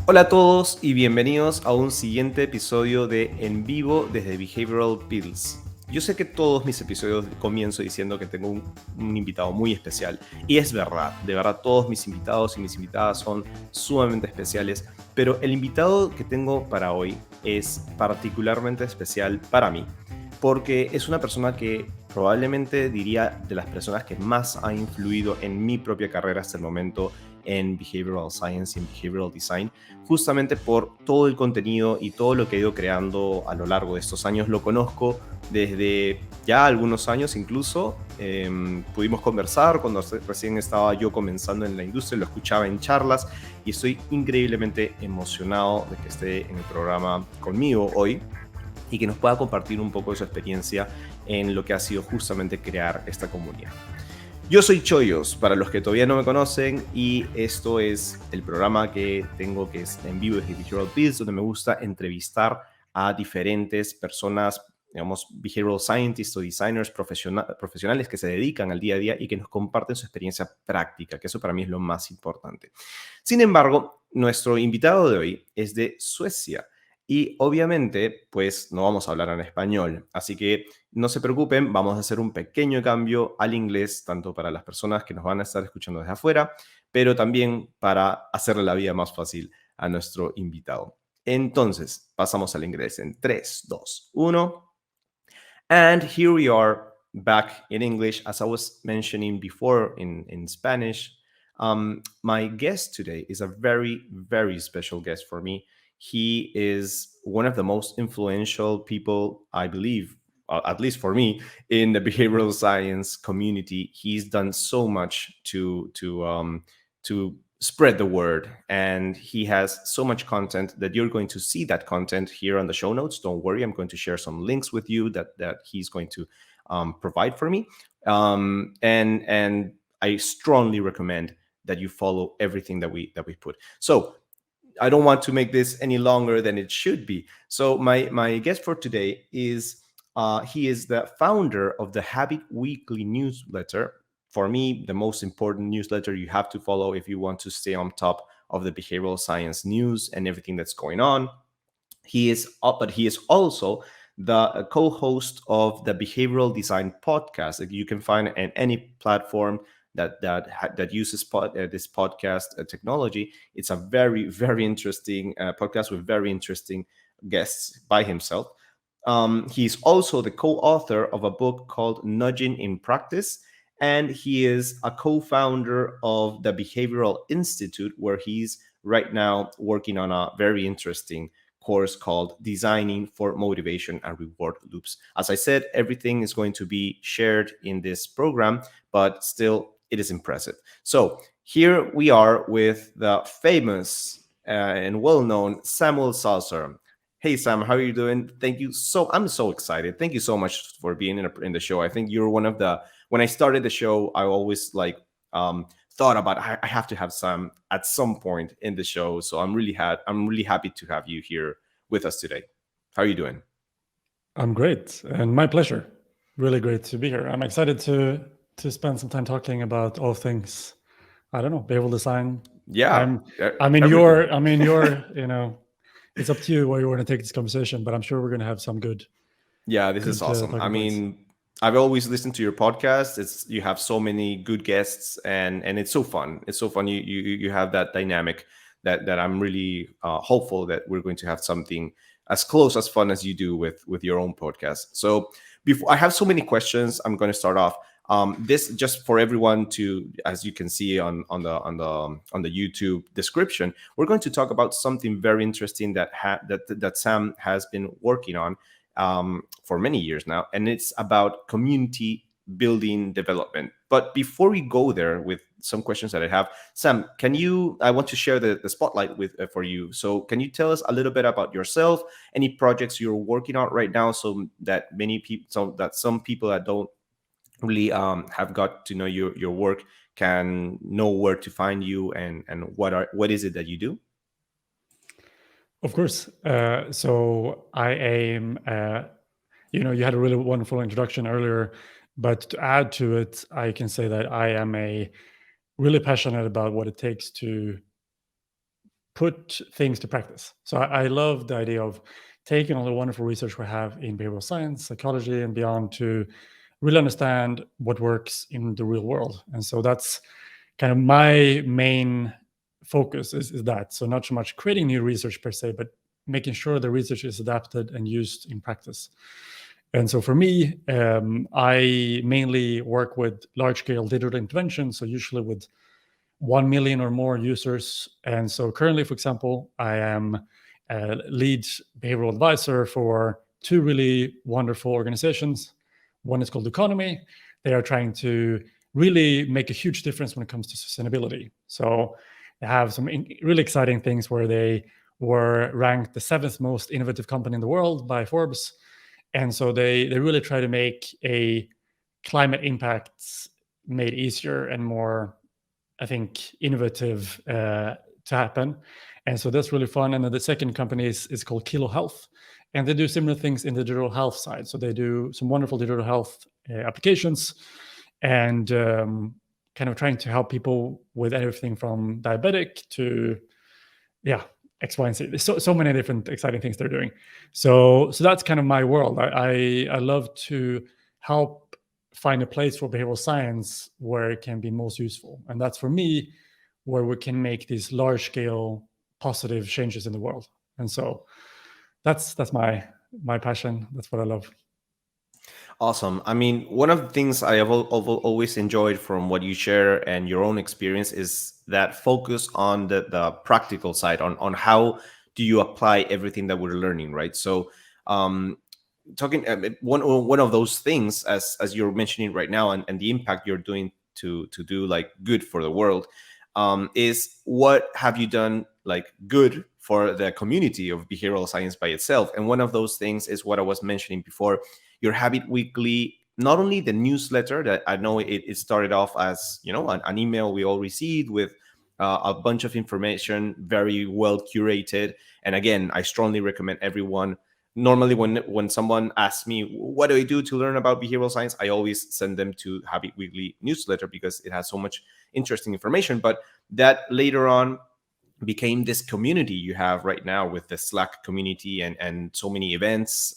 Hola a todos y bienvenidos a un siguiente episodio de En Vivo desde Behavioral Pills. Yo sé que todos mis episodios comienzo diciendo que tengo un invitado muy especial y es verdad, de verdad todos mis invitados y mis invitadas son sumamente especiales, pero el invitado que tengo para hoy es particularmente especial para mí porque es una persona que probablemente diría de las personas que más ha influido en mi propia carrera hasta el momento en Behavioral Science y en Behavioral Design, justamente por todo el contenido y todo lo que he ido creando a lo largo de estos años. Lo conozco desde ya algunos años incluso. Pudimos conversar cuando recién estaba yo comenzando en la industria, lo escuchaba en charlas y estoy increíblemente emocionado de que esté en el programa conmigo hoy y que nos pueda compartir un poco de su experiencia en lo que ha sido justamente crear esta comunidad. Yo soy Choyos, para los que todavía no me conocen, y esto es el programa que tengo que es en vivo de Behavioral Pills, donde me gusta entrevistar a diferentes personas, digamos, behavioral scientists o designers profesionales que se dedican al día a día y que nos comparten su experiencia práctica, que eso para mí es lo más importante. Sin embargo, nuestro invitado de hoy es de Suecia. Y obviamente, pues no vamos a hablar en español. Así que no se preocupen, vamos a hacer un pequeño cambio al inglés, tanto para las personas que nos van a estar escuchando desde afuera, pero también para hacerle la vida más fácil a nuestro invitado. Entonces, pasamos al inglés en 3, 2, 1. And here we are back in English. As I was mentioning before in Spanish, my guest today is a very, very special guest for me. He is one of the most influential people, I believe, at least for me, in the behavioral science community. He's done so much to spread the word, and he has so much content that you're going to see that content here on the show notes. Don't worry, I'm going to share some links with you that he's going to provide for me, and I strongly recommend that you follow everything that we put. So I don't want to make this any longer than it should be. So my guest for today is he is the founder of the Habit Weekly newsletter. For me, the most important newsletter you have to follow if you want to stay on top of the behavioral science news and everything that's going on. He is up, but he is also the co-host of the Behavioral Design podcast that you can find in any platform that uses this podcast technology. It's a very very interesting podcast with very interesting guests by himself. He's also the co-author of a book called Nudging in Practice, and he is a co-founder of the Behavioral Institute, where he's right now working on a very interesting course called Designing for Motivation and Reward Loops. As I said, everything is going to be shared in this program, but still, it is impressive. So here we are with the famous and well-known Samuel Salzer. Hey Sam, how are you doing? I'm so excited. Thank you so much for being in the show. I think you're one of the. When I started the show, I always thought about I have to have Sam at some point in the show. So I'm really happy to have you here with us today. How are you doing? I'm great, and my pleasure. Really great to be here. I'm excited to spend some time talking about all things. I don't know, behavioral design. Yeah, You're. It's up to you where you want to take this conversation, but I'm sure we're going to have some good. Yeah, this is awesome. Talking points. I've always listened to your podcast. You have so many good guests, and it's so fun. It's so fun. You have that dynamic that I'm really hopeful that we're going to have something as close as fun as you do with your own podcast. So before I have so many questions, I'm going to start off. This just for everyone to, as you can see on the YouTube description, we're going to talk about something very interesting that Sam has been working on for many years now, and it's about community building development. But before we go there with some questions that I have, Sam, I want to share the spotlight with for you. So can you tell us a little bit about yourself, any projects you're working on right now, so that some people that don't really have got to know your work can know where to find you and what is it that you do? Of course. So I aim. You had a really wonderful introduction earlier, but to add to it, I can say that I am really passionate about what it takes to put things to practice. So I love the idea of taking all the wonderful research we have in behavioral science, psychology, and beyond to really understand what works in the real world. And so that's kind of my main focus is that. So not so much creating new research per se, but making sure the research is adapted and used in practice. And so for me, I mainly work with large-scale digital interventions, so usually with 1 million or more users. And so currently, for example, I am a lead behavioral advisor for two really wonderful organizations. One is called Economy. They are trying to really make a huge difference when it comes to sustainability. So they have some really exciting things where they were ranked the 7th most innovative company in the world by Forbes. And so they really try to make a climate impacts made easier and more, I think, innovative to happen. And so that's really fun. And then the second company is called Kilo Health. And they do similar things in the digital health side. So they do some wonderful digital health applications and kind of trying to help people with everything from diabetic to, X, Y, and Z. There's so many different exciting things they're doing. So that's kind of my world. I love to help find a place for behavioral science where it can be most useful. And that's for me where we can make these large scale positive changes in the world. And so that's my passion. That's what I love. Awesome. I mean, one of the things I have always enjoyed from what you share and your own experience is that focus on the practical side, on how do you apply everything that we're learning, right? So, talking one of those things, as you're mentioning right now, and the impact you're doing to do like good for the world, is what have you done like good for the community of behavioral science by itself? And one of those things is what I was mentioning before, your Habit Weekly, not only the newsletter that I know it started off as, an email we all received with a bunch of information, very well curated. And again, I strongly recommend everyone. Normally, when someone asks me, what do I do to learn about behavioral science? I always send them to Habit Weekly newsletter because it has so much interesting information. But that later on became this community you have right now with the Slack community and so many events.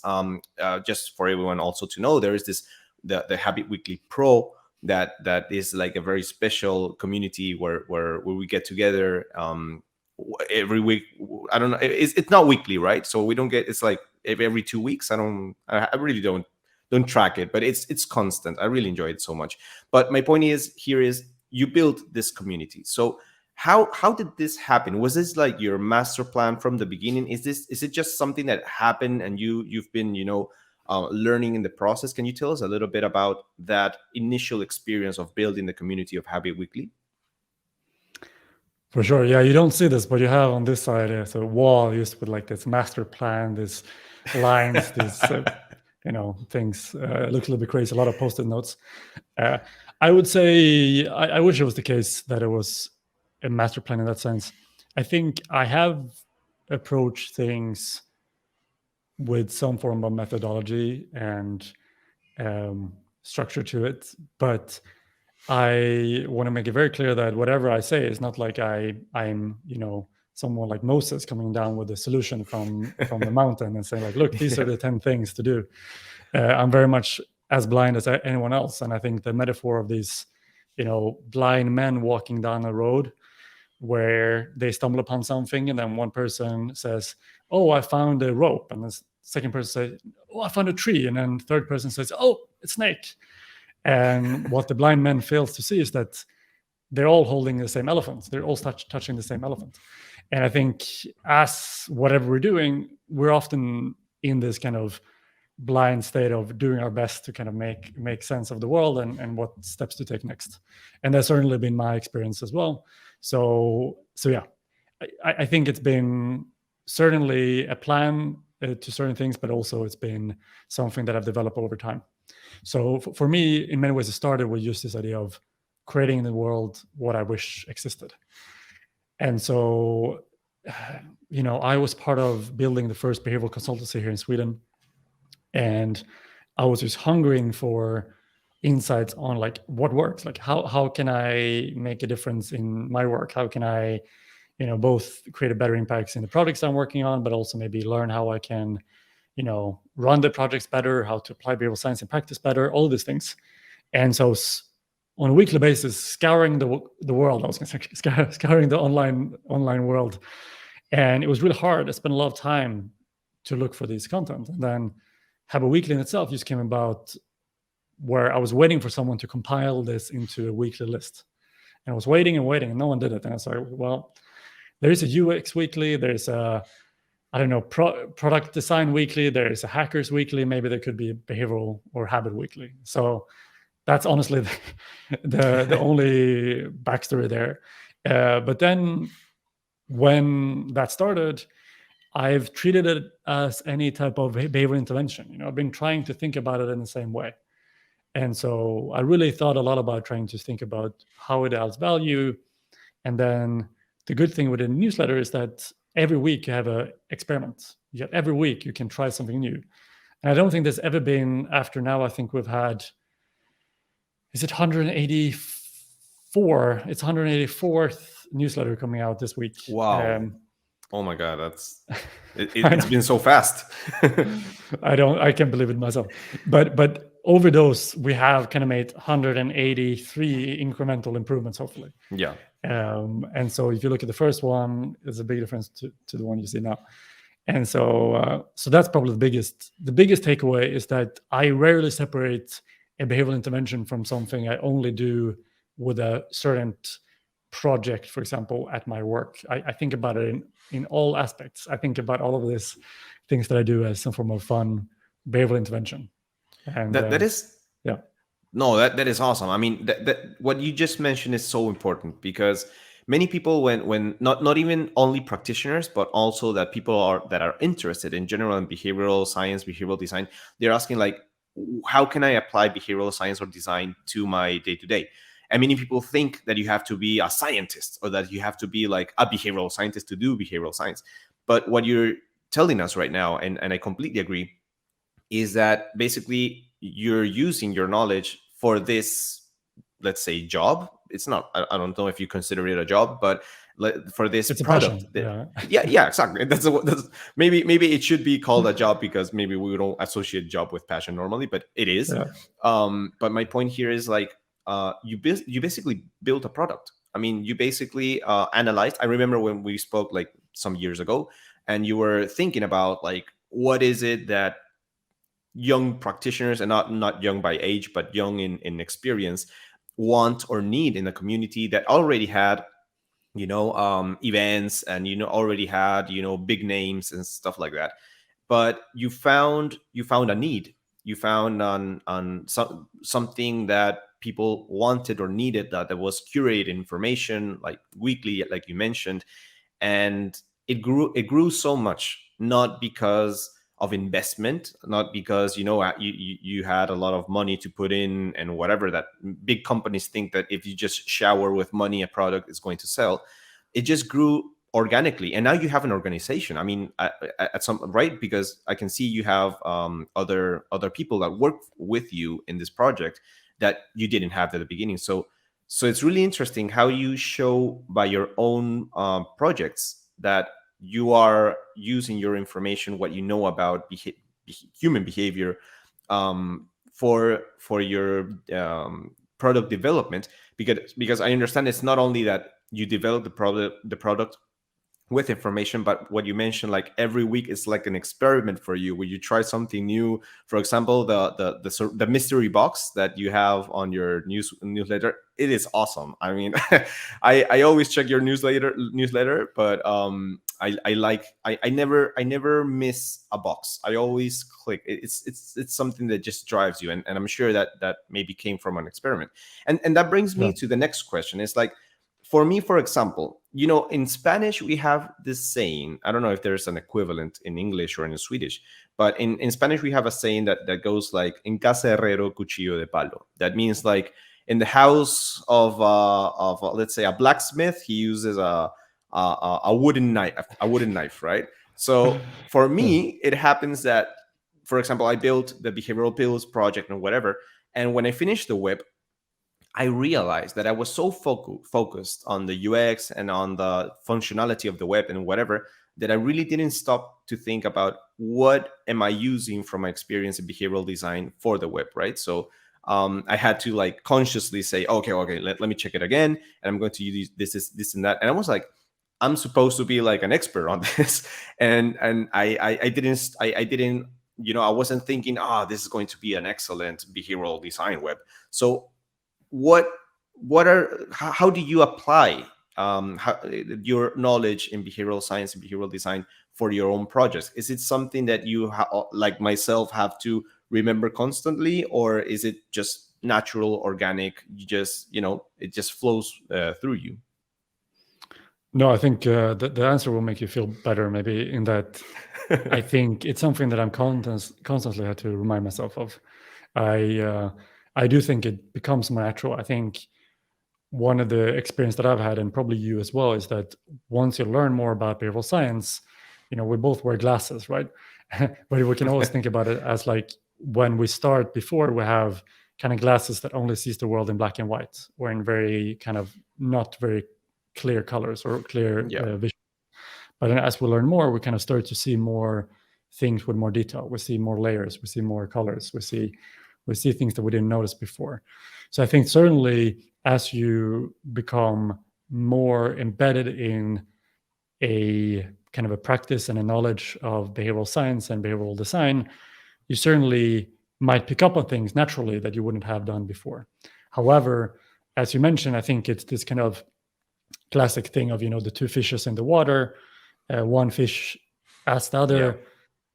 Just for everyone also to know, there is the Habit Weekly Pro that is like a very special community where we get together every week. I don't know, it's not weekly, right? So we don't get, it's like every 2 weeks. I really don't track it, but it's constant. I really enjoy it so much. But my point is you built this community. So how did this happen? Was this like your master plan from the beginning? Is it just something that happened and you've been learning in the process? Can you tell us a little bit about that initial experience of building the community of Habit Weekly? For sure. Yeah, you don't see this, but you have on this side a wall used with like this master plan, these lines, these things. It looks a little bit crazy. A lot of post-it notes. I would say I wish it was the case that it was a master plan in that sense. I think I have approached things with some form of methodology and structure to it, but I want to make it very clear that whatever I say is not like I'm someone like Moses coming down with a solution from the mountain and saying like, look, these are the 10 things to do. I'm very much as blind as anyone else, and I think the metaphor of these blind men walking down a road where they stumble upon something and then one person says, oh, I found a rope, and the second person says, oh, I found a tree, and then the third person says, oh, a snake. And what the blind man fails to see is that they're all holding the same elephant. They're all touching the same elephant. And I think as whatever we're doing, we're often in this kind of blind state of doing our best to kind of make sense of the world and what steps to take next. And that's certainly been my experience as well. So yeah, I think it's been certainly a plan to certain things, but also it's been something that I've developed over time. So for me, in many ways, it started with just this idea of creating in the world what I wish existed. And so, I was part of building the first behavioral consultancy here in Sweden. And I was just hungering for insights on like what works, like how can I make a difference in my work? How can I, both create a better impacts in the projects I'm working on, but also maybe learn how I can, run the projects better, how to apply behavioral science in practice better, all these things. And so on a weekly basis, scouring the world, I was going to say scouring the online world. And it was really hard. I spent a lot of time to look for these content. And then Have a Weekly in itself just came about, where I was waiting for someone to compile this into a weekly list. And I was waiting and waiting, and no one did it. And I was like, well, there is a UX weekly, there's a, I don't know, product design weekly, there's a hackers weekly, maybe there could be a behavioral or habit weekly. So that's honestly the only backstory there. But then when that started, I've treated it as any type of behavioral intervention. I've been trying to think about it in the same way. And so I really thought a lot about trying to think about how it adds value. And then the good thing with a newsletter is that every week you have an experiment. Every week you can try something new. And I don't think there's ever been, after now, I think we've had, is it 184? It's 184th newsletter coming out this week. Wow. Oh my God, it's been so fast. I can't believe it myself. But over those, we have kind of made 183 incremental improvements, hopefully. Yeah. And so if you look at the first one, there's a big difference to the one you see now. And so that's probably the biggest takeaway, is that I rarely separate a behavioral intervention from something I only do with a certain project, for example, at my work. I think about it in all aspects. I think about all of these things that I do as some form of fun behavioral intervention. And that is, yeah. No, that is awesome. I mean, that what you just mentioned is so important, because many people, when not even only practitioners, but also that people that are interested in general in behavioral science, behavioral design, they're asking like, how can I apply behavioral science or design to my day-to-day? And many people think that you have to be a scientist, or that you have to be like a behavioral scientist to do behavioral science. But what you're telling us right now, and I completely agree, is that basically you're using your knowledge for this, let's say, job. It's not, I don't know if you consider it a job, but for this it's product. Yeah, exactly. That's maybe it should be called a job, because maybe we don't associate job with passion normally, but it is. Yeah. But my point here is like, you basically built a product. I mean, you basically analyzed. I remember when we spoke like some years ago, and you were thinking about like, what is it that young practitioners, and not young by age, but young in experience, want or need in a community that already had, events, and already had, big names and stuff like that. But you found a need. You found on something that people wanted or needed, that was curated information, like weekly, like you mentioned, and it grew so much, not because of investment, not because you had a lot of money to put in, and whatever that big companies think, that if you just shower with money a product is going to sell. It just grew organically, and now you have an organization. I mean, at some, right, because I can see you have other people that work with you in this project that you didn't have at the beginning. So it's really interesting how you show by your own projects that you are using your information, what you know about human behavior, for your product development. Because I understand it's not only that you develop the product with information, but what you mentioned, like every week is like an experiment for you, where you try something new. For example, the mystery box that you have on your newsletter, it is awesome. I mean, I always check your newsletter, but I never miss a box. I always click. It's something that just drives you, and I'm sure that maybe came from an experiment. And that brings me to the next question. It's like, for me, for example, in Spanish, we have this saying. I don't know if there's an equivalent in English or in Swedish, but in Spanish, we have a saying that goes like, en casa herrero, cuchillo de palo. That means like, in the house of let's say a blacksmith, he uses a wooden knife, right? So for me, it happens that, for example, I built the behavioral pills project and whatever. And when I finished the whip, I realized that I was so focused on the UX and on the functionality of the web and whatever, that I really didn't stop to think about what am I using from my experience in behavioral design for the web, right? So I had to like consciously say, okay, let me check it again, and I'm going to use this and that. And I was like, I'm supposed to be like an expert on this, and I didn't, I wasn't thinking, this is going to be an excellent behavioral design web. So what how do you apply your knowledge in behavioral science and behavioral design for your own projects? Is it something that you like myself have to remember constantly, or is it just natural, organic? You just, it just flows through you. No, I think the answer will make you feel better, maybe, in that I think it's something that I'm constantly have to remind myself of. I do think it becomes more natural. I think one of the experience that I've had, and probably you as well, is that once you learn more about behavioral science, we both wear glasses, right? But we can always think about it as like when we start, before we have kind of glasses that only sees the world in black and white, or in very kind of not very clear colors or clear vision. But then as we learn more, we kind of start to see more things with more detail. We see more layers, we see more colors, we see things that we didn't notice before. So I think certainly as you become more embedded in a kind of a practice and a knowledge of behavioral science and behavioral design, you certainly might pick up on things naturally that you wouldn't have done before. However, as you mentioned, I think it's this kind of classic thing of, the two fishes in the water. One fish asks the other,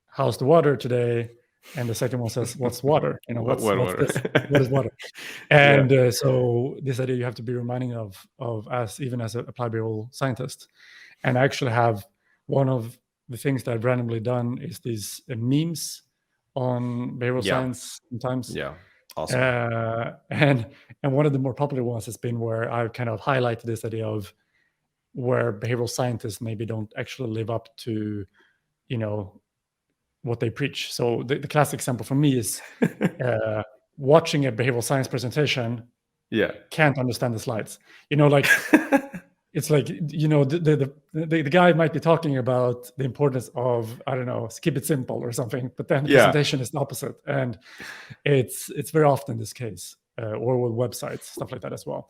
how's the water today? And the second one says, what's water? What's this? What is water? And so this idea you have to be reminding of as even as an applied behavioral scientist. And I actually have one of the things that I've randomly done is these memes on behavioral science sometimes. Yeah, awesome. And one of the more popular ones has been where I've kind of highlighted this idea of where behavioral scientists maybe don't actually live up to, what they preach. So the classic example for me is watching a behavioral science presentation, can't understand the slides. Like it's like, the guy might be talking about the importance of, I don't know, keep it simple or something, but then the presentation is the opposite. And it's very often this case, or with websites, stuff like that as well.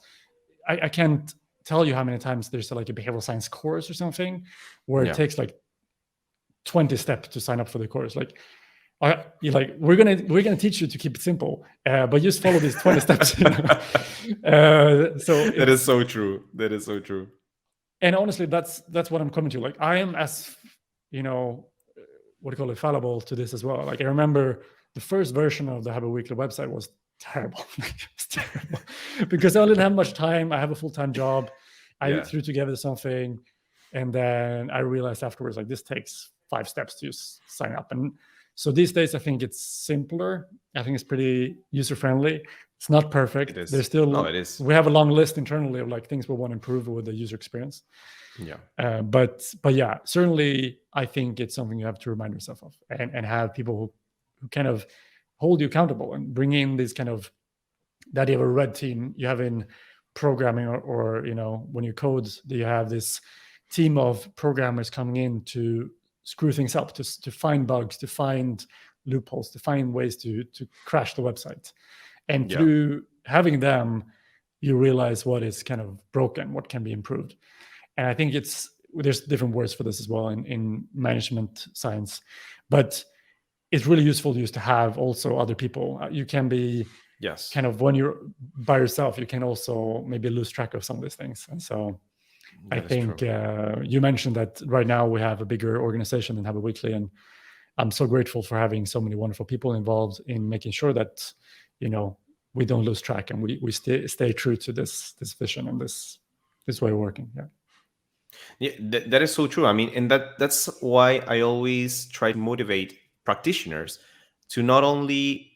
I can't tell you how many times there's like a behavioral science course or something where it takes like 20 steps to sign up for the course. Like, you're like, we're gonna teach you to keep it simple, but just follow these 20 steps. So that is so true. That is so true. And honestly, that's what I'm coming to. Like, I am as what do you call it, fallible to this as well. Like, I remember the first version of the Have a Weekly website was terrible. It's terrible because I didn't have much time. I have a full-time job. I threw together something, and then I realized afterwards, like, this takes 5 steps to sign up. And so these days, I think it's simpler. I think it's pretty user-friendly. It's not perfect. It is. There's still it is. We have a long list internally of like things we want to improve with the user experience. But yeah, certainly I think it's something you have to remind yourself of, and have people who kind of hold you accountable and bring in this kind of, that you have a red team you have in programming, or when you code, you have this team of programmers coming in to screw things up, to find bugs, to find loopholes, to find ways to crash the website. And through having them, you realize what is kind of broken, what can be improved. And I think there's different words for this as well in management science, but it's really useful to have also other people. You can be kind of, when you're by yourself, you can also maybe lose track of some of these things. And so I think you mentioned that right now we have a bigger organization than Have a Weekly, and I'm so grateful for having so many wonderful people involved in making sure that we don't lose track, and we stay true to this vision and this way of working. That is so true. I mean, and that's why I always try to motivate practitioners to not only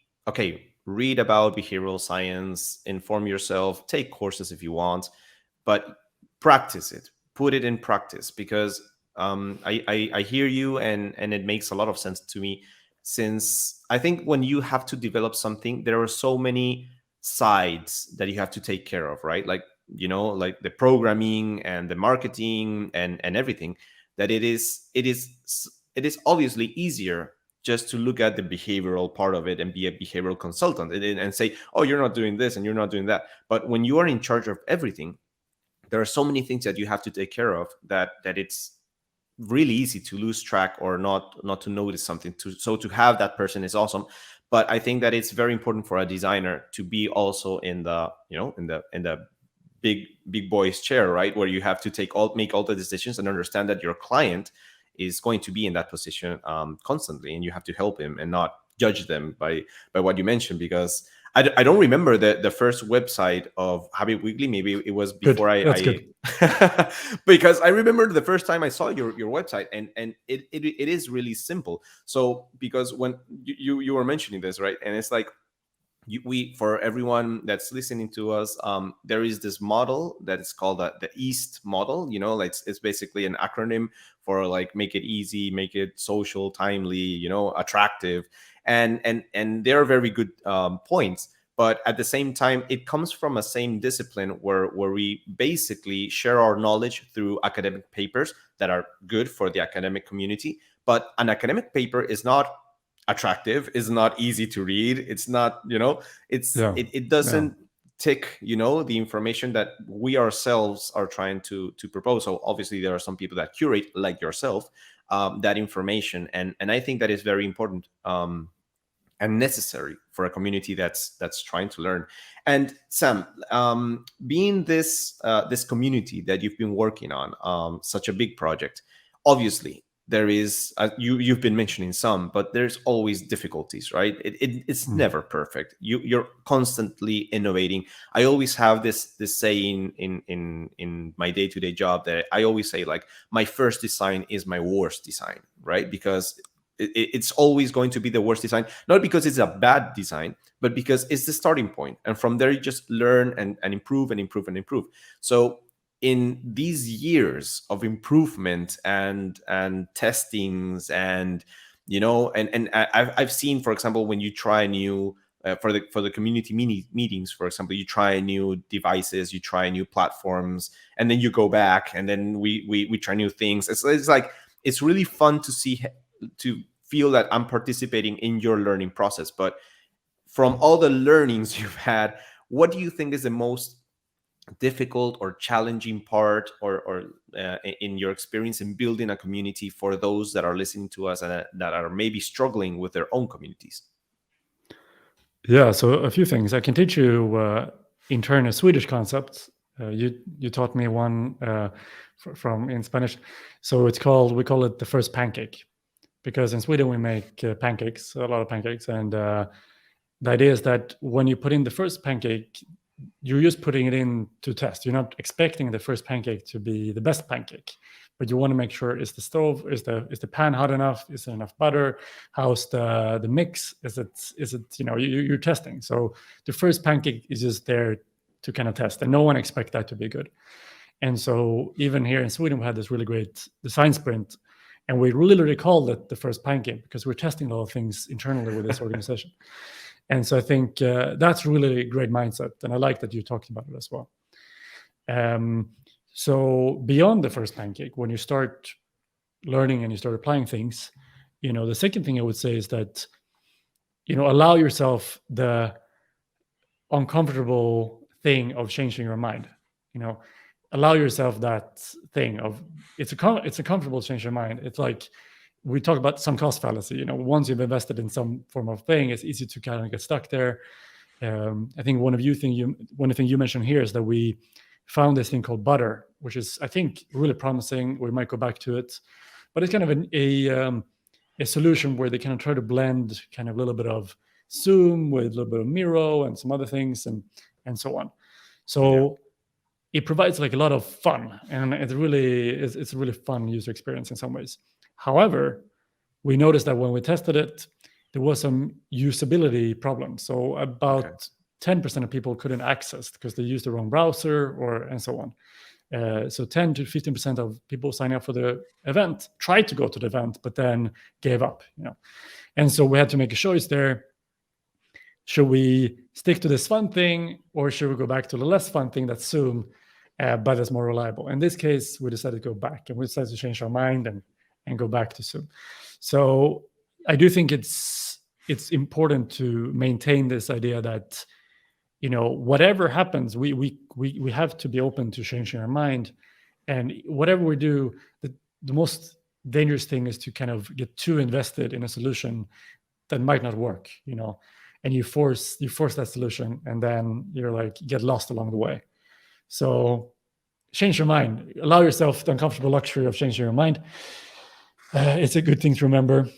read about behavioral science, inform yourself, take courses if you want, but practice it, put it in practice, because I hear you, and it makes a lot of sense to me, since I think when you have to develop something, there are so many sides that you have to take care of, right? Like, like the programming and the marketing and everything, that it is obviously easier just to look at the behavioral part of it and be a behavioral consultant and say, oh, you're not doing this and you're not doing that. But when you are in charge of everything, there are so many things that you have to take care of that it's really easy to lose track or not to notice something. So to have that person is awesome. But I think that it's very important for a designer to be also in the in the big boy's chair, right, where you have to make all the decisions and understand that your client is going to be in that position constantly, and you have to help him and not judge them by what you mentioned. Because I don't remember the first website of Habit Weekly. Maybe it was before That's good. because I remember the first time I saw your website, and it is really simple. So because when you were mentioning this, right, and it's like, we, for everyone that's listening to us, there is this model that is called the EAST model. Like it's basically an acronym for like make it easy, make it social, timely, attractive, and they're very good points. But at the same time, it comes from a same discipline where we basically share our knowledge through academic papers that are good for the academic community. But an academic paper is not attractive, is not easy to read. It's not, it doesn't tick, the information that we ourselves are trying to propose. So obviously there are some people that curate, like yourself, that information. And I think that is very important and necessary for a community that's trying to learn. And Sam, being this community that you've been working on, such a big project, obviously there is, you've been mentioning some, but there's always difficulties, right? It's never perfect. You're constantly innovating. I always have this saying in my day-to-day job that I always say, like, my first design is my worst design, right? Because it's always going to be the worst design, not because it's a bad design, but because it's the starting point. And from there, you just learn and improve and improve and improve. So in these years of improvement and testings and I've seen, for example, when you try new for the community meetings, for example, you try new devices, you try new platforms, and then you go back and then we try new things. It's like, it's really fun to feel that I'm participating in your learning process. But from all the learnings you've had, what do you think is the most difficult or challenging part or in your experience in building a community for those that are listening to us and that are maybe struggling with their own communities? Yeah, so a few things. I can teach you in turn a Swedish concept. You taught me one from in Spanish. So we call it the first pancake, because in Sweden we make pancakes, a lot of pancakes, and the idea is that when you put in the first pancake, you're just putting it in to test. You're not expecting the first pancake to be the best pancake, but you want to make sure, is the pan hot enough? Is there enough butter? How's the mix? Is it you're testing. So the first pancake is just there to kind of test, and no one expects that to be good. And so even here in Sweden, we had this really great design sprint, and we literally called it the first pancake because we're testing a lot of things internally with this organization. And so I think that's really a great mindset. And I like that you talked about it as well. So beyond the first pancake, when you start learning and you start applying things, the second thing I would say is that, allow yourself the uncomfortable thing of changing your mind. Allow yourself that thing of, it's a comfortable change your mind. It's like, we talk about some cost fallacy. Once you've invested in some form of thing, it's easy to kind of get stuck there. I think one thing you mentioned here is that we found this thing called butter, which is, I think, really promising. We might go back to it, but it's kind of a solution where they kind of try to blend kind of a little bit of Zoom with a little bit of Miro and some other things and so on. So it provides like a lot of fun, and it's a really fun user experience in some ways. However, we noticed that when we tested it, there was some usability problems. So about 10% of people couldn't access because they used the wrong browser and so on. So 10 to 15% of people signing up for the event tried to go to the event, but then gave up. And so we had to make a choice there. should we stick to this fun thing, or should we go back to the less fun thing that's Zoom, but that's more reliable? In this case, we decided to go back, and we decided to change our mind and go back to Zoom. So I do think it's important to maintain this idea that, whatever happens, we have to be open to changing our mind. And whatever we do, the most dangerous thing is to kind of get too invested in a solution that might not work, and you force that solution, and then you're like, get lost along the way. So change your mind. Allow yourself the uncomfortable luxury of changing your mind. It's a good thing to remember.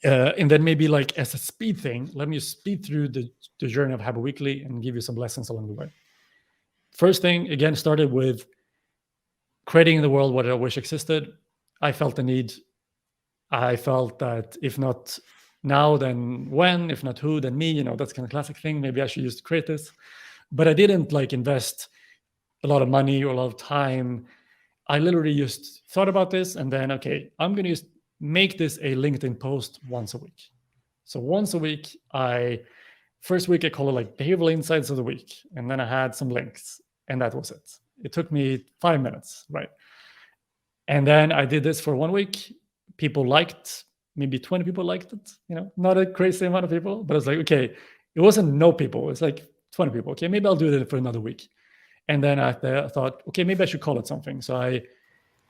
And then maybe like as a speed thing, let me speed through the journey of Habit Weekly and give you some lessons along the way. First thing, again, started with creating in the world what I wish existed. I felt the need. I felt that if not now, then when? If not who, then me. That's kind of classic thing. Maybe I should use to create this. But I didn't like invest a lot of money or a lot of time. I literally just thought about this, and then, okay, I'm going to just make this a LinkedIn post once a week. So once a week, first week I call it like behavioral insights of the week. And then I had some links, and that was it. It took me 5 minutes, right? And then I did this for 1 week. People liked, maybe 20 people liked it, not a crazy amount of people, but it's like, okay, it wasn't no people. It's like 20 people. Okay, maybe I'll do it for another week. And then I thought, okay, maybe I should call it something. So I,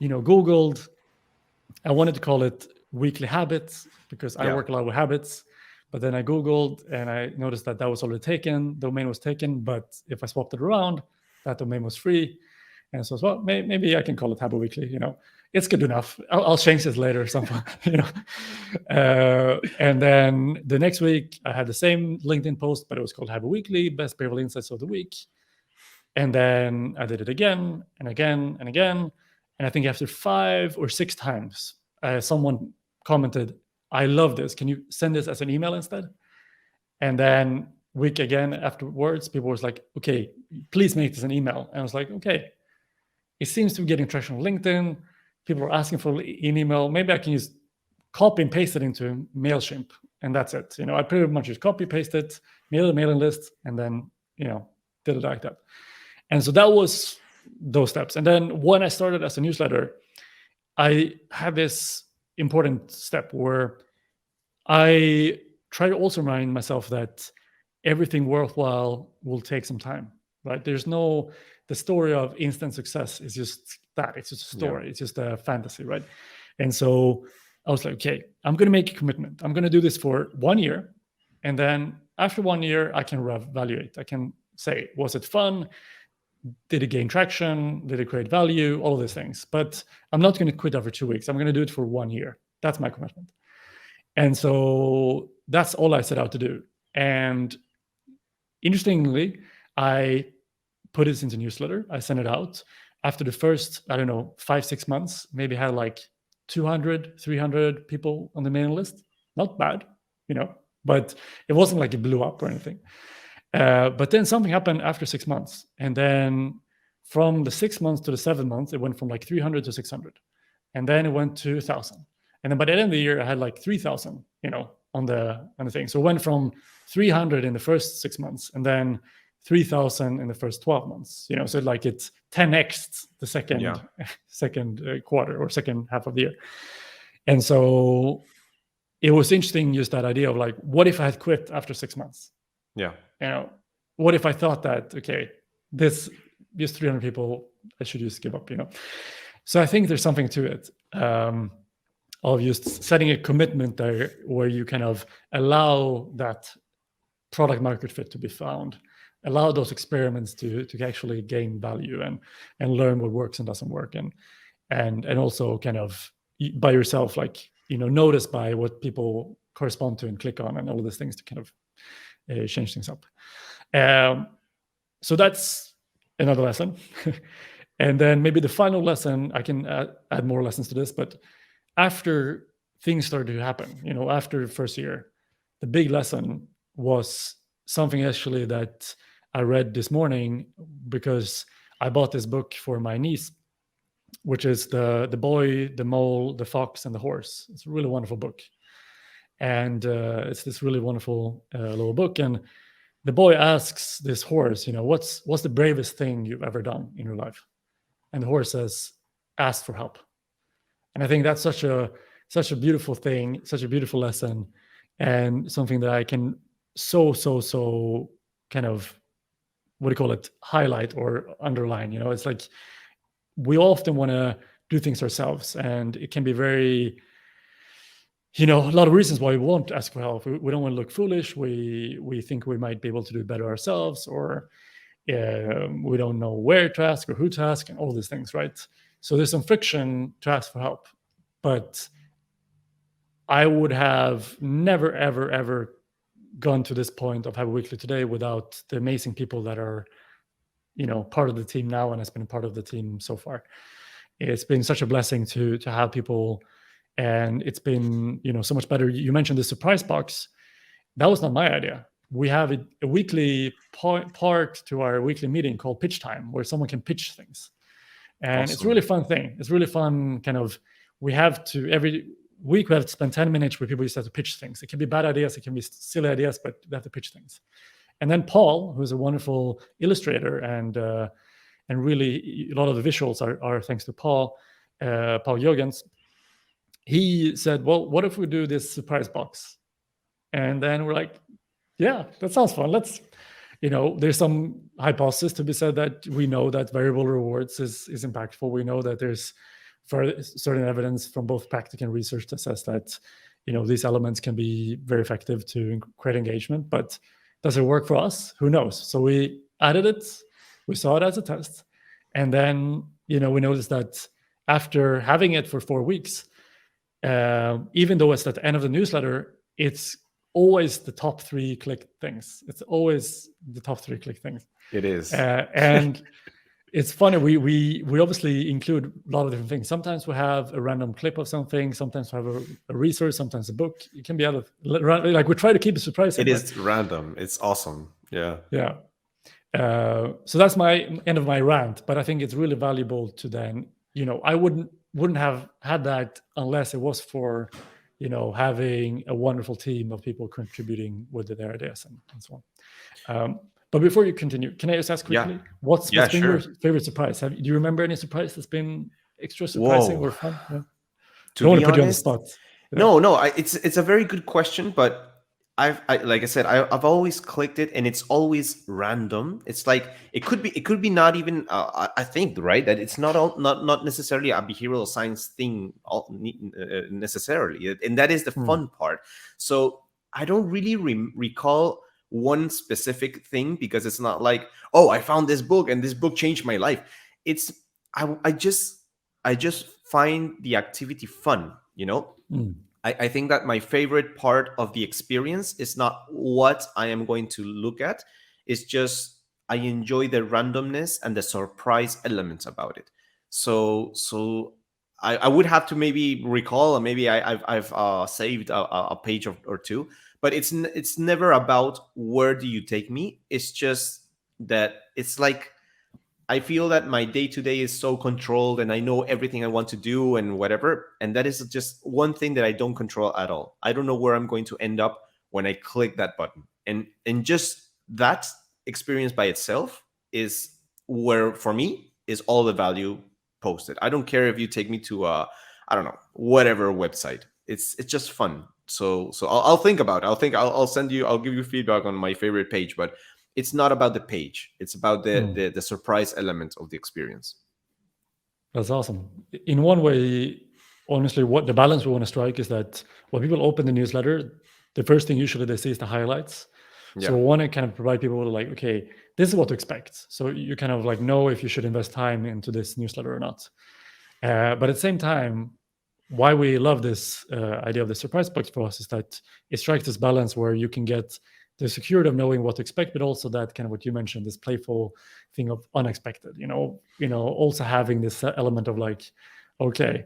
Googled. I wanted to call it Weekly Habits because I work a lot with habits. But then I Googled and I noticed that was already taken. The domain was taken. But if I swapped it around, that domain was free. And so, well, maybe I can call it Habit Weekly. It's good enough. I'll change this later or something. And then the next week I had the same LinkedIn post, but it was called Habit Weekly, Best Behavioral Insights of the Week. And then I did it again and again and again. And I think after 5 or 6 times, someone commented, I love this. Can you send this as an email instead? And then week again afterwards, people was like, okay, please make this an email. And I was like, okay, it seems to be getting traction on LinkedIn. People are asking for an email. Maybe I can just copy and paste it into MailChimp. And that's it. I pretty much just copy, paste it, mail the mailing list, and then, did it like that. And so that was those steps. And then when I started as a newsletter, I had this important step where I try to also remind myself that everything worthwhile will take some time, right? The story of instant success is just that. It's just a story. Yeah. It's just a fantasy, right? And so I was like, okay, I'm going to make a commitment. I'm going to do this for 1 year. And then after 1 year, I can reevaluate. I can say, was it fun? Did it gain traction? Did it create value? All of these things. But I'm not going to quit after 2 weeks. I'm going to do it for 1 year. That's my commitment. And so that's all I set out to do. And interestingly, I put it into newsletter. I sent it out. After the first, 5-6 months, maybe had like 200, 300 people on the mailing list. Not bad, but it wasn't like it blew up or anything. But then something happened after 6 months. And then from the 6 months to the 7 months, it went from like 300 to 600. And then it went to 1,000. And then by the end of the year, I had like 3,000, on the thing. So it went from 300 in the first 6 months and then 3,000 in the first 12 months, so like it's 10x the second quarter or second half of the year. And so it was interesting, just that idea of like, what if I had quit after 6 months? Yeah. What if I thought that, okay, this just 300 people, I should just give up, So I think there's something to it, of just setting a commitment there where you kind of allow that product market fit to be found, allow those experiments to actually gain value and learn what works and doesn't work, and also kind of by yourself, like, notice by what people correspond to and click on and all of these things to kind of change things up. So that's another lesson. And then maybe the final lesson, I can add more lessons to this, but after things started to happen, after the first year, the big lesson was something actually that I read this morning, because I bought this book for my niece, which is the Boy, the Mole, the Fox, and the Horse. It's a really wonderful book. And it's this really wonderful little book. And the boy asks this horse, what's the bravest thing you've ever done in your life? And the horse says, ask for help. And I think that's such a beautiful thing, such a beautiful lesson, and something that I can so kind of, what do you call it, highlight or underline. It's like we often want to do things ourselves, and it can be very, a lot of reasons why we won't ask for help. We don't want to look foolish. We think we might be able to do it better ourselves, or we don't know where to ask or who to ask, and all these things, right? So there's some friction to ask for help. But I would have never, ever, ever gone to this point of Have a Weekly today without the amazing people that are, part of the team now and has been a part of the team so far. It's been such a blessing to have people, and it's been, so much better. You mentioned the surprise box. That was not my idea. We have a weekly part to our weekly meeting called Pitch Time, where someone can pitch things. And Awesome. It's a really fun thing. It's really fun, kind of, every week we have to spend 10 minutes where people just have to pitch things. It can be bad ideas, it can be silly ideas, but they have to pitch things. And then Paul, who's a wonderful illustrator, and really a lot of the visuals are thanks to Paul Jürgens. He said, well, what if we do this surprise box? And then we're like, yeah, that sounds fun. Let's, there's some hypothesis to be said that we know that variable rewards is impactful. We know that there's certain evidence from both practice and research that says that, these elements can be very effective to create engagement. But does it work for us? Who knows? So we added it. We saw it as a test. And then, we noticed that after having it for 4 weeks, even though it's at the end of the newsletter, it's always the top 3 clicked things. It's always the top 3 clicked things. It is. And it's funny. We obviously include a lot of different things. Sometimes we have a random clip of something. Sometimes we have a resource. Sometimes a book. It can be like we try to keep it surprising. It is random. It's awesome. Yeah. Yeah. So that's my end of my rant. But I think it's really valuable to then, I wouldn't have had that unless it was for, having a wonderful team of people contributing with their ideas and so on. But before you continue, can I just ask quickly, what's been your favorite surprise? Do you remember any surprise that's been extra surprising or fun? Yeah. Don't want to put you on the spot. Yeah. No, it's a very good question, but like I said, I've always clicked it, and it's always random. It's like it could be not even. I think, right, that it's not necessarily a behavioral science thing necessarily, and that is the fun part. So I don't really recall one specific thing, because it's not like, oh, I found this book and this book changed my life. It's I just find the activity fun. I think that my favorite part of the experience is not what I am going to look at. It's just I enjoy the randomness and the surprise elements about it. So I would have to maybe recall, or maybe I've saved a page or two, but it's never about where do you take me. It's just that it's like I feel that my day-to-day is so controlled, and I know everything I want to do and whatever. And that is just one thing that I don't control at all. I don't know where I'm going to end up when I click that button. And just that experience by itself is where, for me, is all the value posted. I don't care if you take me to I don't know, whatever website. It's just fun. So I'll think about it. I'll give you feedback on my favorite page, but it's not about the page. It's about the surprise element of the experience. That's awesome. In one way, honestly, what the balance we want to strike is that when people open the newsletter, the first thing usually they see is the highlights. Yeah. So we want to kind of provide people with like, okay, this is what to expect. So you kind of like know if you should invest time into this newsletter or not. But at the same time, why we love this idea of the surprise box for us is that it strikes this balance where you can get the security of knowing what to expect, but also that kind of what you mentioned, this playful thing of unexpected, also having this element of like, okay,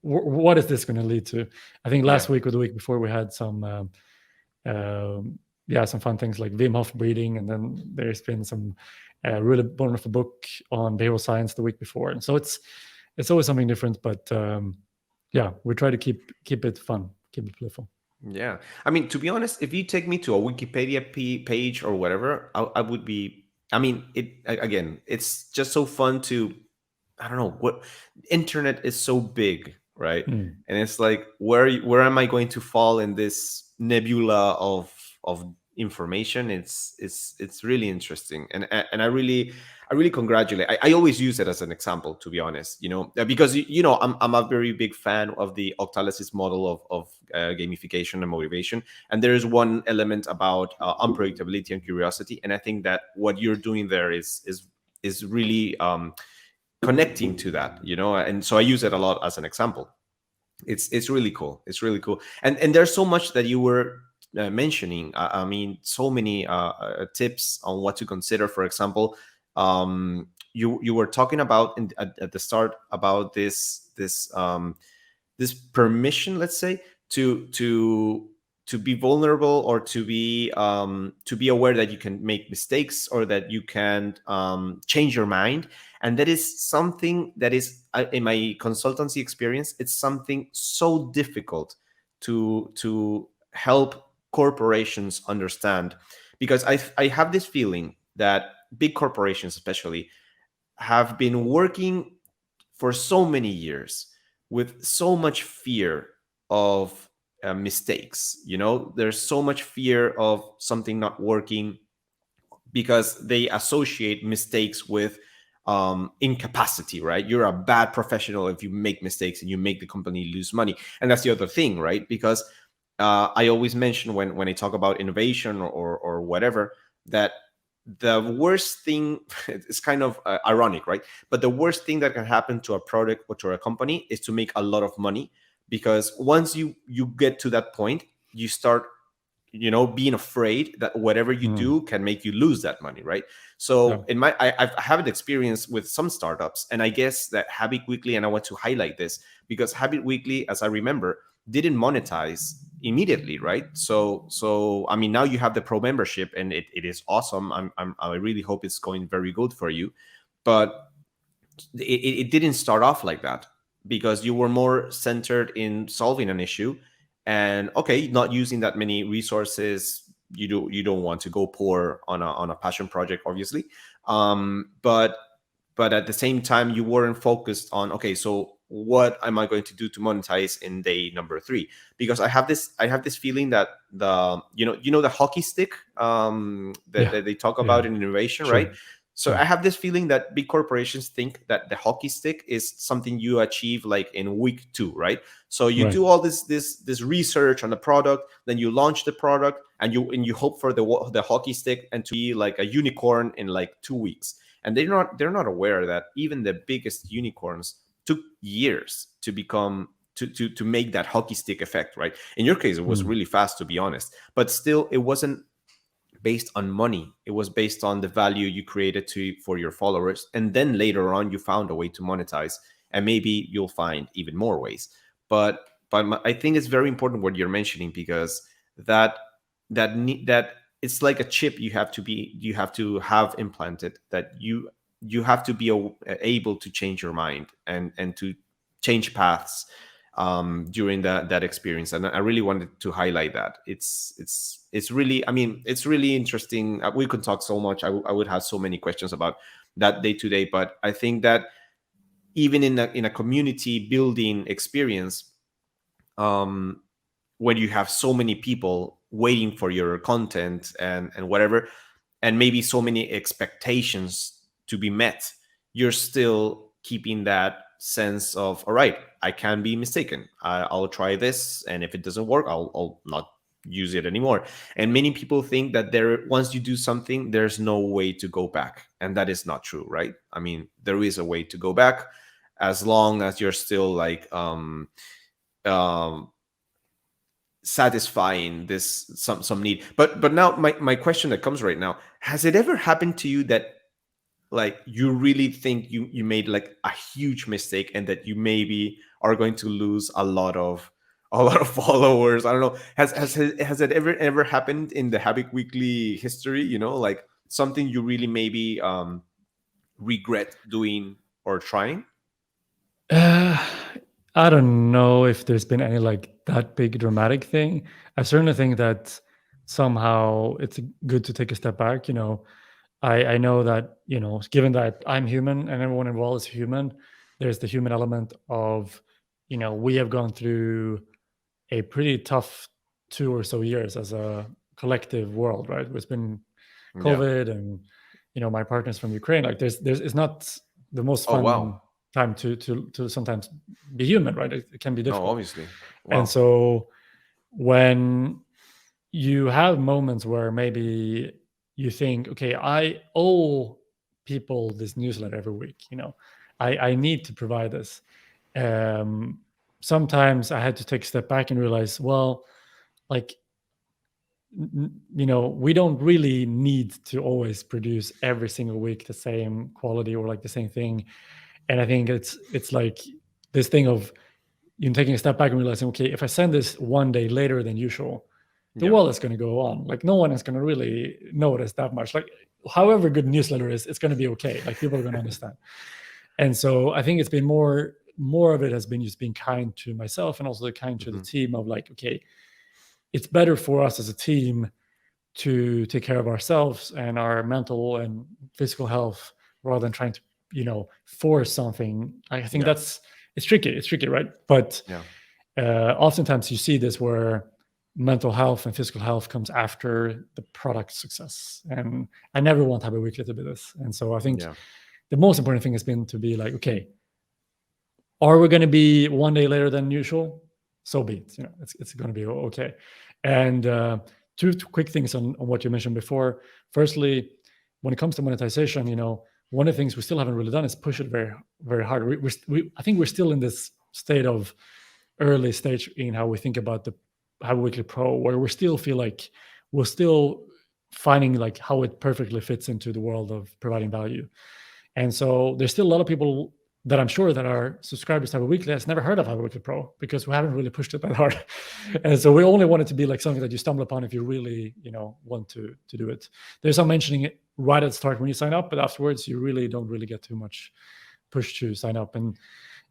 what is this going to lead to? I think last week or the week before we had some fun things like Wim Hof breathing, and then there's been some really wonderful book on behavioral science the week before, and so it's always something different. But we try to keep it fun, keep it playful. Yeah. I mean, to be honest, if you take me to a Wikipedia page or whatever, I would be. I mean, again, it's just so fun to. I don't know what internet is so big, right? Mm. And it's like, where am I going to fall in this nebula of information? It's really interesting, and I really congratulate. I always use it as an example, to be honest. Because I'm a very big fan of the Octalysis model of gamification and motivation, and there is one element about unpredictability and curiosity, and I think that what you're doing there is really connecting to that, and so I use it a lot as an example. It's really cool. It's really cool, and there's so much that you were mentioning. I mean, so many tips on what to consider. For example, you were talking about at the start about this permission, let's say, to be vulnerable, or to be aware that you can make mistakes, or that you can change your mind. And that is something that is, in my consultancy experience, it's something so difficult to help corporations understand, because I have this feeling that big corporations especially have been working for so many years with so much fear of mistakes. There's so much fear of something not working, because they associate mistakes with incapacity, right? You're a bad professional if you make mistakes and you make the company lose money. And that's the other thing, right? Because I always mention, when I talk about innovation or whatever, that the worst thing, it's kind of ironic, right? But the worst thing that can happen to a product or to a company is to make a lot of money, because once you get to that point, you start being afraid that whatever you Mm. do can make you lose that money, right? Yeah. So I have an experience with some startups, and I guess that Habit Weekly, and I want to highlight this, because Habit Weekly, as I remember, didn't monetize immediately, right? So I mean, now you have the pro membership, and it is awesome. I really hope it's going very good for you, but it didn't start off like that, because you were more centered in solving an issue. And okay, not using that many resources, you don't want to go poor on a passion project, obviously. But at the same time, you weren't focused on, okay, so what am I going to do to monetize in day number 3? Because I have this feeling that the hockey stick, that, Yeah. that they talk Yeah. about in innovation, right? Sure. So Yeah. I have this feeling that big corporations think that the hockey stick is something you achieve like in week 2, right? So you Right. do all this research on the product, then you launch the product, and you hope for the hockey stick and to be like a unicorn in like 2 weeks. And they're not aware that even the biggest unicorns took years to become to make that hockey stick effect, right? In your case, it was Mm. really fast, to be honest, but still, it wasn't based on money. It was based on the value you created for your followers, and then later on you found a way to monetize, and maybe you'll find even more ways. But I think it's very important what you're mentioning, because that that it's like a chip you have to have implanted, that you have to be able to change your mind, and to change paths during that experience. And I really wanted to highlight that. It's really, I mean, it's really interesting. We could talk so much. I would have so many questions about that day to day, but I think that even in a community building experience, um, when you have so many people waiting for your content and whatever, and maybe so many expectations to be met, you're still keeping that sense of, all right, I can be mistaken. I'll try this, and if it doesn't work, I'll not use it anymore. And many people think that once you do something, there's no way to go back, and that is not true, right? I mean, there is a way to go back, as long as you're still like um satisfying this some need. But now my question that comes right now: has it ever happened to you that, like, you really think you made like a huge mistake, and that you maybe are going to lose a lot of followers? I don't know. Has it ever happened in the Habit Weekly history? Like, something you really maybe regret doing or trying? Uh, I don't know if there's been any like that big dramatic thing. I certainly think that somehow it's good to take a step back. I know that, given that I'm human and everyone involved is human, there's the human element of, we have gone through a pretty tough 2 or so years as a collective world, right? It's been Yeah. COVID, and my partner's from Ukraine. Like, there's it's not the most Oh, fun wow. time to sometimes be human, right? It can be No, difficult, obviously. and Wow. so when you have moments where maybe you think, okay, I owe people this newsletter every week. I need to provide this. Um, Sometimes I had to take a step back and realize, well, like, we don't really need to always produce every single week the same quality or like the same thing. And I think it's like this thing of taking a step back and realizing, okay, if I send this one day later than usual, the Yeah. world is going to go on. Like, no one is going to really notice that much. Like, however good newsletter is, it's going to be okay. Like, people are going to understand. And so I think it's been more of it has been just being kind to myself and also kind to the Hmm. team of like, okay, it's better for us as a team to take care of ourselves and our mental and physical health rather than trying to force something. I think Yeah. it's tricky, right? But Yeah. oftentimes you see this where mental health and physical health comes after the product success, and I never want to have a weekly to be this. And so I think Yeah. the most important thing has been to be like, okay, are we going to be one day later than usual? So be it. It's going to be okay. And two quick things on what you mentioned before. Firstly, when it comes to monetization, one of the things we still haven't really done is push it very, very hard. I think we're still in this state of early stage in how we think about the Have a Weekly Pro, where we still feel like we're still finding like how it perfectly fits into the world of providing value. And so there's still a lot of people that I'm sure that are subscribers to Have a Weekly has never heard of Have a Weekly Pro because we haven't really pushed it that hard. And so we only want it to be like something that you stumble upon if you really, want to do it. There's some mentioning it right at the start when you sign up, but afterwards you really don't really get too much push to sign up. And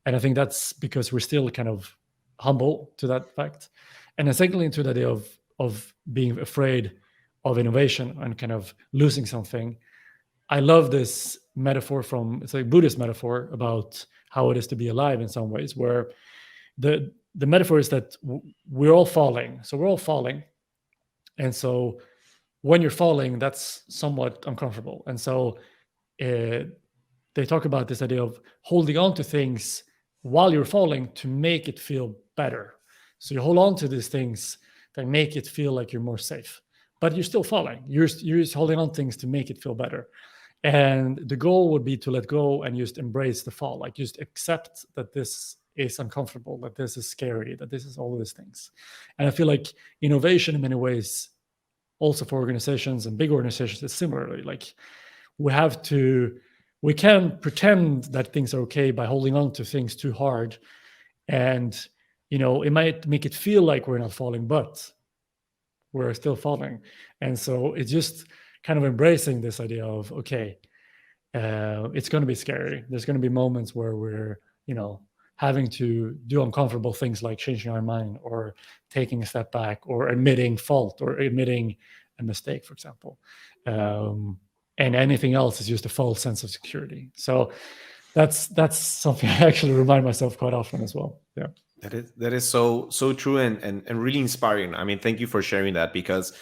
I think that's because we're still kind of humble to that fact. And then secondly, into the idea of being afraid of innovation and kind of losing something. I love this metaphor it's a Buddhist metaphor about how it is to be alive in some ways, where the metaphor is that we're all falling. So we're all falling. And so when you're falling, that's somewhat uncomfortable. And so uh, they talk about this idea of holding on to things while you're falling to make it feel better. So you hold on to these things that make it feel like you're more safe, but you're still falling. You're just holding on to things to make it feel better. And the goal would be to let go and just embrace the fall, like just accept that this is uncomfortable, that this is scary, that this is all of these things. And I feel like innovation in many ways, also for organizations and big organizations, is similarly like we can pretend that things are okay by holding on to things too hard. And, it might make it feel like we're not falling, but we're still falling. And so it's just kind of embracing this idea of, okay, it's going to be scary. There's going to be moments where we're, having to do uncomfortable things like changing our mind or taking a step back or admitting fault or admitting a mistake, for example. And anything else is just a false sense of security. So that's something I actually remind myself quite often as well. Yeah. That is so true and really inspiring. I mean, thank you for sharing that because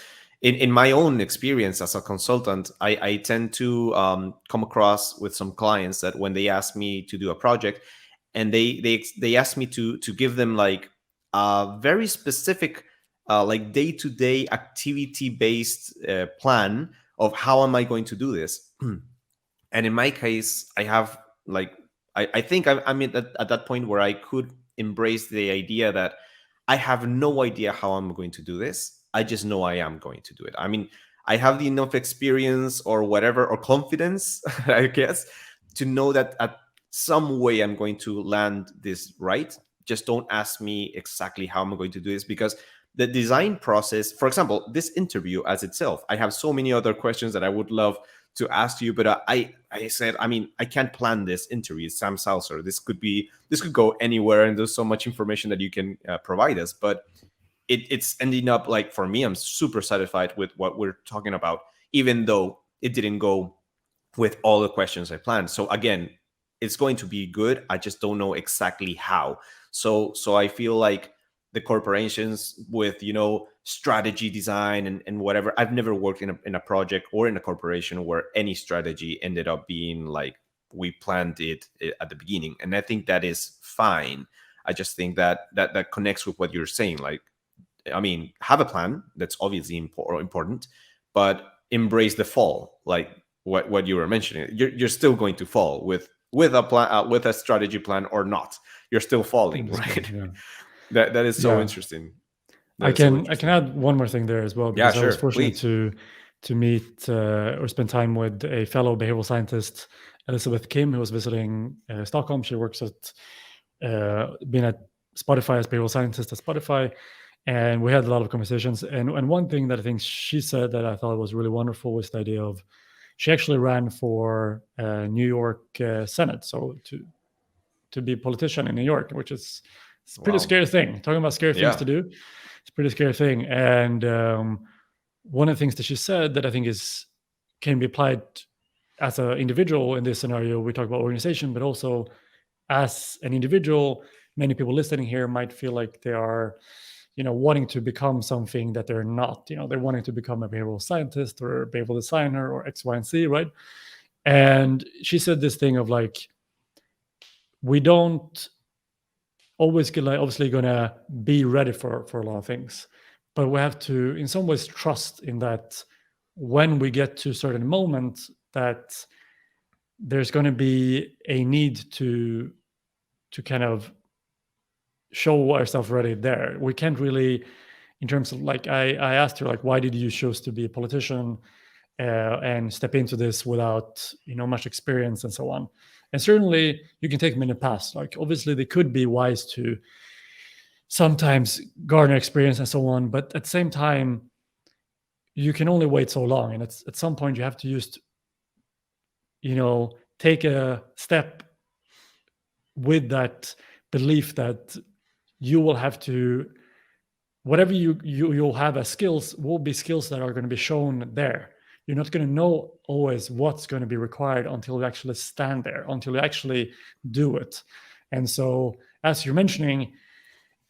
in my own experience as a consultant, I tend to come across with some clients that when they ask me to do a project and they ask me to give them like a very specific like day-to-day activity based plan of how am I going to do this. And in my case, I have like I think I'm at that point where I could embrace the idea that I have no idea how I'm going to do this. I just know I am going to do it. I mean, I have the enough experience or whatever or confidence, I guess, to know that at some way I'm going to land this right. Just don't ask me exactly how I'm going to do this because the design process, for example, this interview as itself, I have so many other questions that I would love to ask you, but I said, I mean, I can't plan this interview. It's Sam Salzer. This could go anywhere, and there's so much information that you can provide us. But it's ending up like, for me, I'm super satisfied with what we're talking about, even though it didn't go with all the questions I planned. So again, it's going to be good. I just don't know exactly how. So I feel like the corporations with, strategy design and whatever, I've never worked in a project or in a corporation where any strategy ended up being like we planned it at the beginning. And I think that is fine. I just think that connects with what you're saying. Like, I mean, have a plan. That's obviously important, but embrace the fall. Like what you were mentioning, you're still going to fall with a plan, with a strategy plan or not. You're still falling, right? Yeah. That is so Yeah. interesting. I can add one more thing there as well, because Yeah, I was sure, fortunate please. to meet or spend time with a fellow behavioral scientist, Elizabeth Kim, who was visiting Stockholm. She works at been at Spotify as behavioral scientist at Spotify, and we had a lot of conversations. And one thing that I think she said that I thought was really wonderful was the idea of, she actually ran for New York Senate, so to be a politician in New York, which is it's a pretty scary thing. Talking about scary things to do, it's a pretty scary thing. And one of the things that she said that I think can be applied as an individual in this scenario. We talk about organization, but also as an individual, many people listening here might feel like they are, wanting to become something that they're not. They're wanting to become a behavioral scientist or a behavioral designer or X, Y, and Z, right? And she said this thing of like, we don't always get like obviously gonna be ready for a lot of things, but we have to in some ways trust in that when we get to a certain moment that there's going to be a need to kind of show ourselves ready there. We can't really, in terms of like, I asked her like, why did you choose to be a politician and step into this without much experience and so on? And certainly you can take them in the past. Like obviously they could be wise to sometimes garner experience and so on, but at the same time you can only wait so long, and at some point you have to just take a step with that belief that you will have to, whatever you'll have as skills will be skills that are going to be shown there. You're not going to know always what's going to be required until you actually stand there, until you actually do it. And so, as you're mentioning,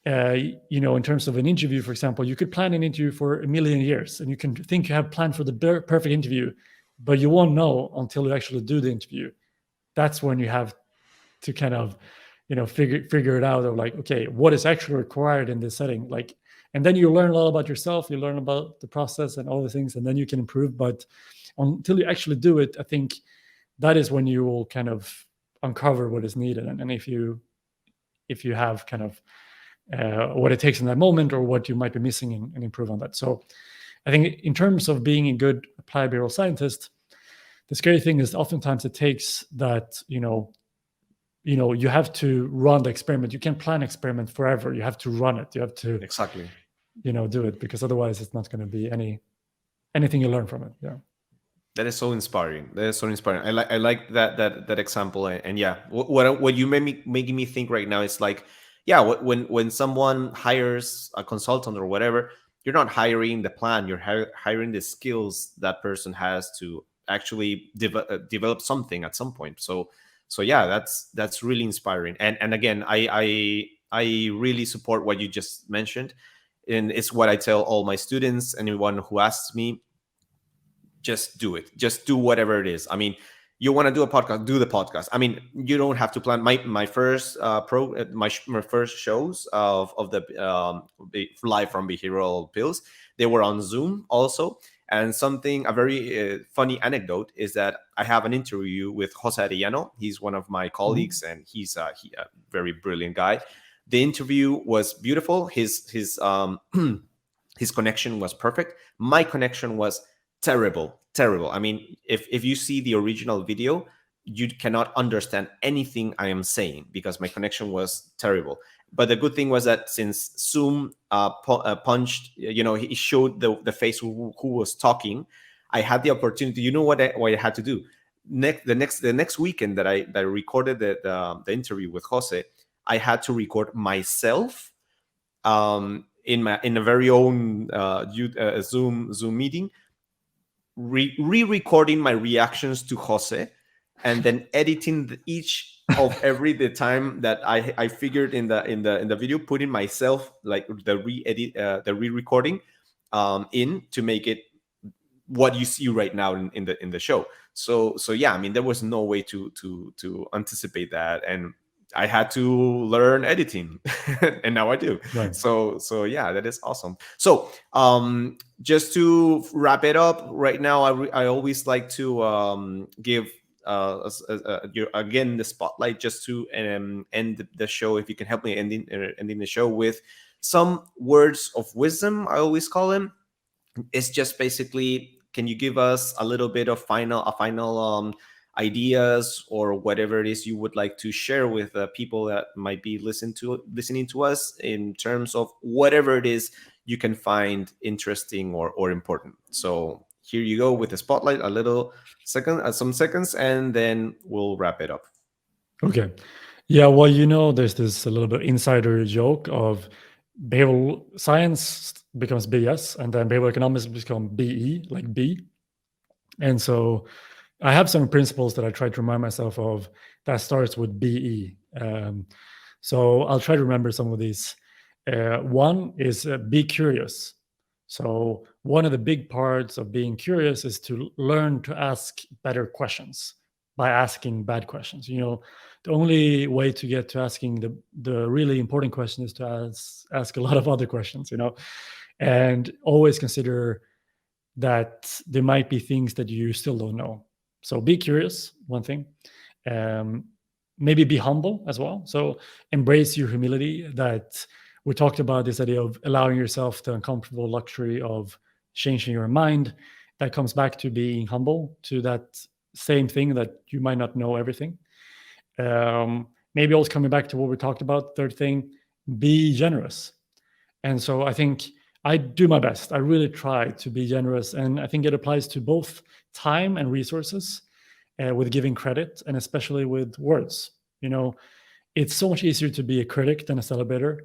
in terms of an interview, for example, you could plan an interview for a million years, and you can think you have planned for the perfect interview, but you won't know until you actually do the interview. That's when you have to kind of, figure it out of like, okay, what is actually required in this setting? Like, and then you learn a lot about yourself, you learn about the process and all the things, and then you can improve. But until you actually do it, I think that is when you will kind of uncover what is needed. And if you have kind of what it takes in that moment or what you might be missing and improve on that. So I think in terms of being a good applied behavioral scientist, the scary thing is oftentimes it takes that, you have to run the experiment. You can't plan experiment forever. You have to run it. You have to exactly do it, because otherwise it's not going to be anything you learn from it. Yeah. That is so inspiring. I like that example. And yeah, what you making me think right now is like, yeah, when someone hires a consultant or whatever, you're not hiring the plan. You're hiring the skills that person has to actually develop something at some point. So yeah, that's really inspiring. And again, I really support what you just mentioned, and it's what I tell all my students. Anyone who asks me, just do it. Just do whatever it is. I mean, you want to do a podcast, do the podcast. I mean, you don't have to plan. My first my first shows of the live from Behavioral Pills, they were on Zoom also. And a very funny anecdote is that I have an interview with Jose Arellano. He's one of my colleagues, and he's a very brilliant guy. The interview was beautiful. His his connection was perfect. My connection was terrible. I mean, if you see the original video, you cannot understand anything I am saying because my connection was terrible. But the good thing was that since Zoom punched, he showed the face who was talking, I had the opportunity. You know what I had to do? The next weekend that I recorded the interview with Jose, I had to record myself in a very own Zoom meeting, re-recording my reactions to Jose, and then editing each of every the time that I figured in the video, putting myself like the re-recording in to make it what you see right now in the show. So yeah, I mean, there was no way to anticipate that, and I had to learn editing, and now I do. Right. So yeah, that is awesome. So just to wrap it up, right now, I always like to give again the spotlight just to end the show. If you can help me ending the show with some words of wisdom, I always call them. It's just basically, can you give us a little bit of final ideas or whatever it is you would like to share with people that might be listening to us in terms of whatever it is you can find interesting or important. So here you go with the spotlight, some seconds, and then we'll wrap it up. Okay. Yeah, well, there's this a little bit insider joke of behavioral science becomes BS, and then behavioral economics become BE, like B. And so I have some principles that I try to remind myself of that starts with BE. So I'll try to remember some of these. One is be curious. So one of the big parts of being curious is to learn to ask better questions by asking bad questions. The only way to get to asking the really important question is to ask a lot of other questions, and always consider that there might be things that you still don't know. So be curious, one thing. Maybe be humble as well. So embrace your humility. That we talked about this idea of allowing yourself the uncomfortable luxury of changing your mind. That comes back to being humble, to that same thing that you might not know everything. Maybe also coming back to what we talked about, third thing, be generous. And so I think I do my best. I really try to be generous. And I think it applies to both time and resources, with giving credit, and especially with words. It's so much easier to be a critic than a celebrator.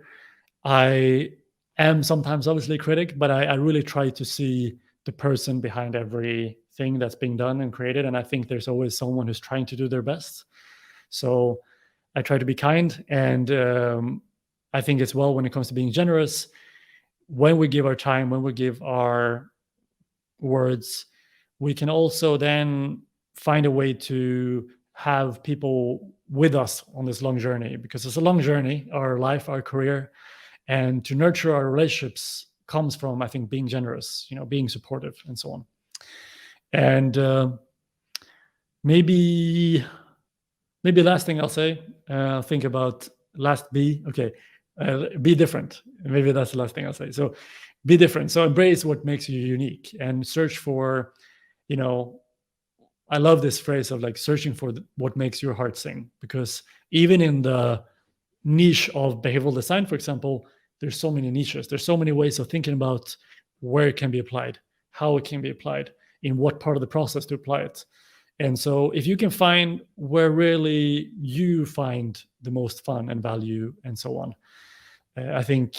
I am sometimes obviously a critic, but I really try to see the person behind everything that's being done and created. And I think there's always someone who's trying to do their best. So I try to be kind. And I think as well, when it comes to being generous, when we give our time, when we give our words, we can also then find a way to have people with us on this long journey, because it's a long journey, our life, our career, and to nurture our relationships comes from, I think, being generous, being supportive and so on. And maybe last thing I'll say, think about last B. Okay. Be different. Maybe that's the last thing I'll say. So be different. So embrace what makes you unique and search for, I love this phrase of like searching for what makes your heart sing, because even in the niche of behavioral design, for example, there's so many niches. There's so many ways of thinking about where it can be applied, how it can be applied, in what part of the process to apply it. And so if you can find where really you find the most fun and value and so on, I think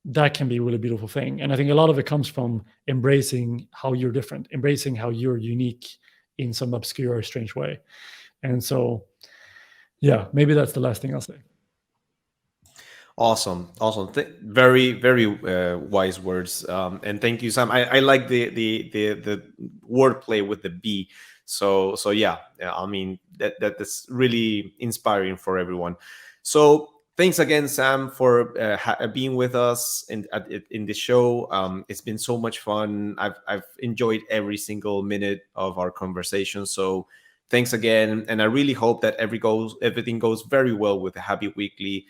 that can be a really beautiful thing. And I think a lot of it comes from embracing how you're different, embracing how you're unique in some obscure or strange way. And so, yeah, maybe that's the last thing I'll say. Awesome. Very, very wise words. And thank you, Sam. I like the wordplay with the B. So yeah, I mean, that's really inspiring for everyone. So thanks again, Sam, for being with us in the show. It's been so much fun. I've enjoyed every single minute of our conversation. So thanks again, and I really hope that everything goes very well with the Habit Weekly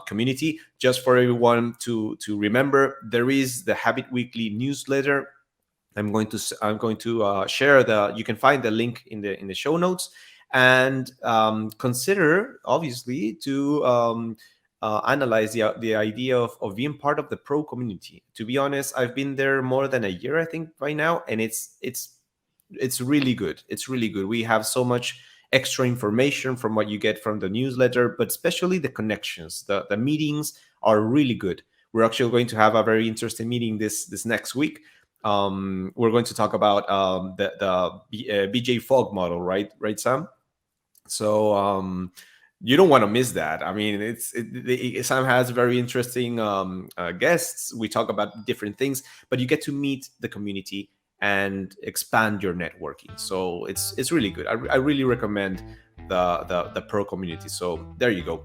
community. Just for everyone to remember, there is the Habit Weekly newsletter. I'm going to share you can find the link in the show notes. and consider, obviously, to analyze the idea of being part of the pro community. To be honest, I've been there more than a year, I think, by now, and it's really good. It's really good. We have so much extra information from what you get from the newsletter, but especially the connections. The meetings are really good. We're actually going to have a very interesting meeting this next week. We're going to talk about the BJ Fogg model, right, Sam? So you don't want to miss that. I mean, Sam has very interesting guests. We talk about different things, but you get to meet the community and expand your networking. So it's really good. I really recommend the pro community. So there you go.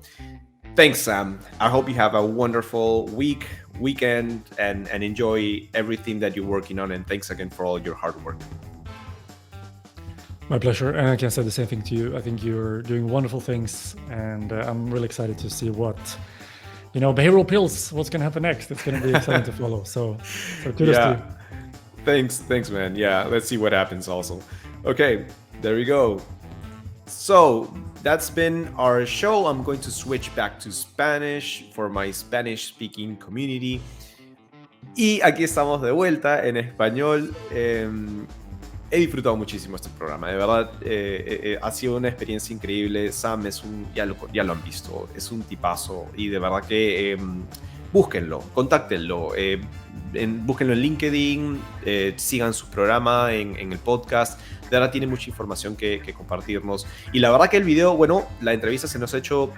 Thanks, Sam. I hope you have a wonderful weekend, and enjoy everything that you're working on. And thanks again for all your hard work. My pleasure. And I can say the same thing to you. I think you're doing wonderful things, and I'm really excited to see what, behavioral pills, what's going to happen next. It's going to be exciting to follow. So kudos to you. Thanks, man. Yeah, let's see what happens also. Okay, there we go. So that's been our show. I'm going to switch back to Spanish for my Spanish-speaking community. Y aquí estamos de vuelta en español. He disfrutado muchísimo este programa, de verdad. Ha sido una experiencia increíble. Sam es ya lo han visto, es un tipazo, y de verdad que búsquenlo, contáctenlo, búsquenlo en LinkedIn, sigan su programa en el podcast. De verdad tiene mucha información que compartirnos. Y la verdad que el video, bueno, la entrevista se nos ha hecho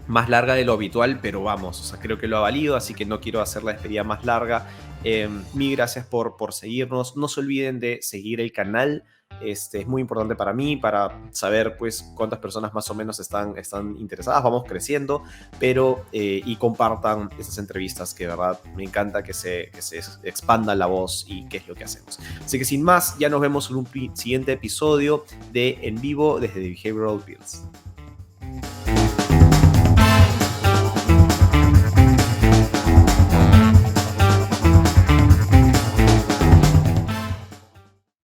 más larga de lo habitual, pero vamos, o sea, creo que lo ha valido, así que no quiero hacer la despedida más larga. Mil gracias por seguirnos. No se olviden de seguir el canal. Es muy importante para mí, para saber pues cuántas personas más o menos están interesadas. Vamos creciendo, pero y compartan esas entrevistas, que de verdad me encanta que se expanda la voz y qué es lo que hacemos. Así que sin más, ya nos vemos en un siguiente episodio de En Vivo desde Behavioral Pills.